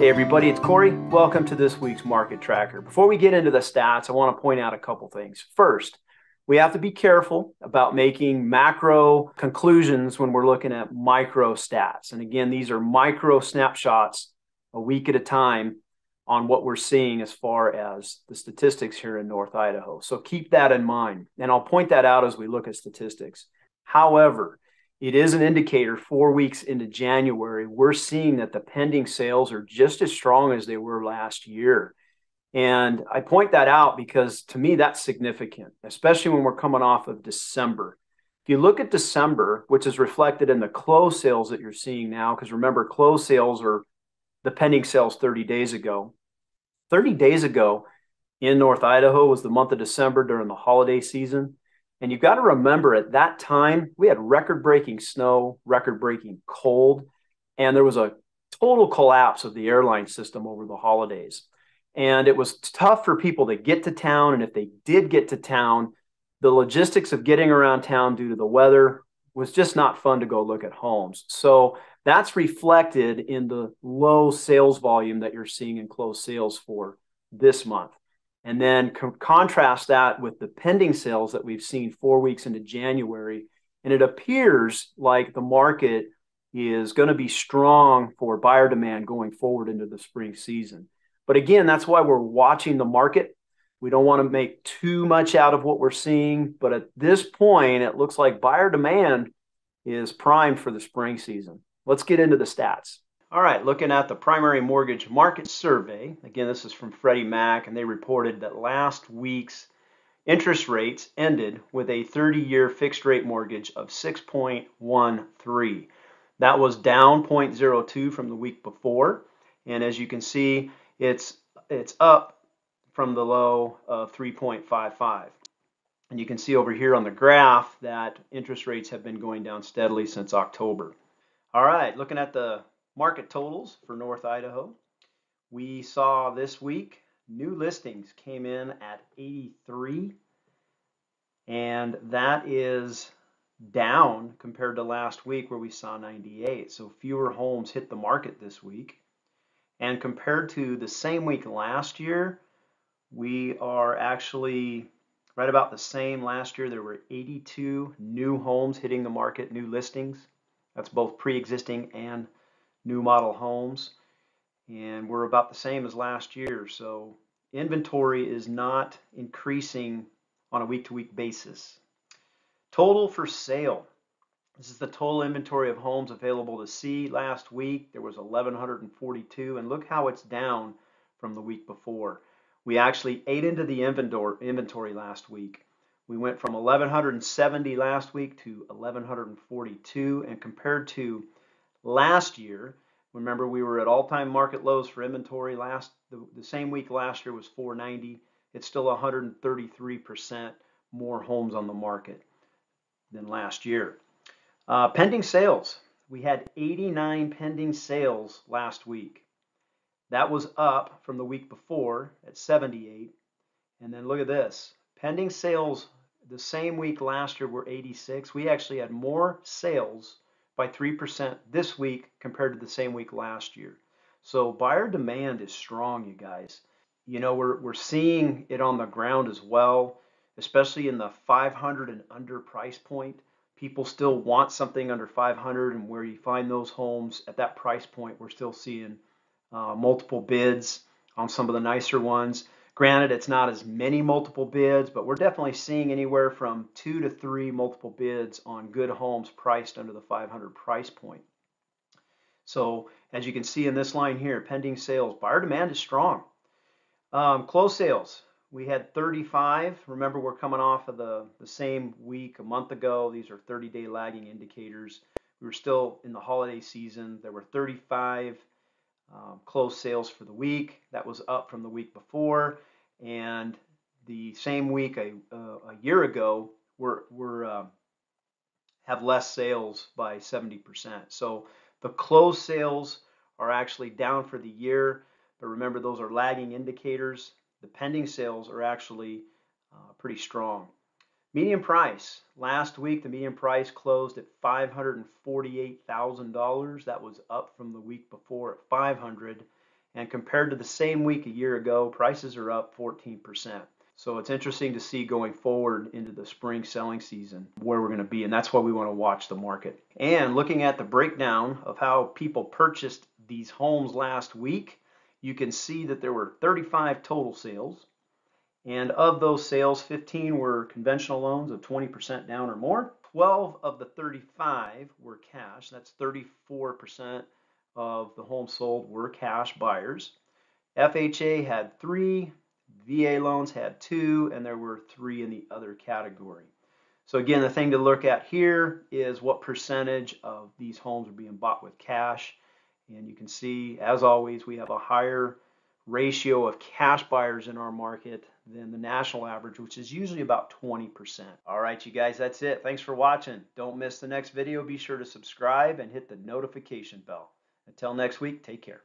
Hey everybody, it's Corey. Welcome to this week's Market Tracker. Before we get into the stats, I want to point out a couple things. First, we have to be careful about making macro conclusions when we're looking at micro stats. And again, these are micro snapshots a week at a time on what we're seeing as far as the statistics here in North Idaho. So keep that in mind. And I'll point that out as we look at statistics. However, it is an indicator 4 weeks into January. We're seeing that the pending sales are just as strong as they were last year. And I point that out because to me, that's significant, especially when we're coming off of December. If you look at December, which is reflected in the closed sales that you're seeing now, because remember, closed sales are the pending sales 30 days ago. 30 days ago in North Idaho was the month of December during the holiday season. And you've got to remember at that time, we had record-breaking snow, record-breaking cold, and there was a total collapse of the airline system over the holidays. And it was tough for people to get to town. And if they did get to town, the logistics of getting around town due to the weather was just not fun to go look at homes. So that's reflected in the low sales volume that you're seeing in closed sales for this month. And then contrast that with the pending sales that we've seen 4 weeks into January. And it appears like the market is going to be strong for buyer demand going forward into the spring season. But again, that's why we're watching the market. We don't want to make too much out of what we're seeing. But at this point, it looks like buyer demand is primed for the spring season. Let's get into the stats. All right, looking at the primary mortgage market survey. Again, this is from Freddie Mac, and they reported that last week's interest rates ended with a 30-year fixed rate mortgage of 6.13. That was down 0.02 from the week before, and as you can see, it's up from the low of 3.55. And you can see over here on the graph that interest rates have been going down steadily since October. All right, looking at the market totals for North Idaho. We saw this week new listings came in at 83, and that is down compared to last week where we saw 98. So fewer homes hit the market this week. And compared to the same week last year, we are actually right about the same. Last year there were 82 new homes hitting the market, new listings. That's both pre-existing and new model homes, and we're about the same as last year. So inventory is not increasing on a week-to-week basis. Total for sale. This is the total inventory of homes available to see. Last week there was 1,142, and look how it's down from the week before. We actually ate into the inventory last week. We went from 1,170 last week to 1,142, and compared to last year, remember we were at all-time market lows for inventory. The same week last year was 490. It's still 133% more homes on the market than last year. Pending sales. We had 89 pending sales last week. That was up from the week before at 78. And then look at this. Pending sales the same week last year were 86. We actually had more sales by 3% this week compared to the same week last year. So buyer demand is strong, you guys. You know, we're seeing it on the ground as well, especially in the 500 and under price point. People still want something under 500, and where you find those homes at that price point, we're still seeing multiple bids on some of the nicer ones. Granted, it's not as many multiple bids, but we're definitely seeing anywhere from 2 to 3 multiple bids on good homes priced under the 500 price point. So as you can see in this line here, pending sales, buyer demand is strong. Closed sales, we had 35. Remember, we're coming off of the same week a month ago. These are 30-day lagging indicators. We were still in the holiday season. There were 35 closed sales for the week. That was up from the week before, and the same week a year ago have less sales by 70%. So the closed sales are actually down for the year, but remember, those are lagging indicators. The pending sales are actually pretty strong. Median price. Last week, the median price closed at $548,000. That was up from the week before at $500,000. And compared to the same week a year ago, prices are up 14%. So it's interesting to see going forward into the spring selling season where we're going to be. And that's why we want to watch the market. And looking at the breakdown of how people purchased these homes last week, you can see that there were 35 total sales. And of those sales, 15 were conventional loans of 20% down or more. 12 of the 35 were cash. That's 34% of the homes sold were cash buyers. FHA had 3, VA loans had 2, and there were 3 in the other category. So again, the thing to look at here is what percentage of these homes are being bought with cash. And you can see, as always, we have a higher ratio of cash buyers in our market than the national average, which is usually about 20%. All right, you guys, that's it. Thanks for watching. Don't miss the next video. Be sure to subscribe and hit the notification bell. Until next week, take care.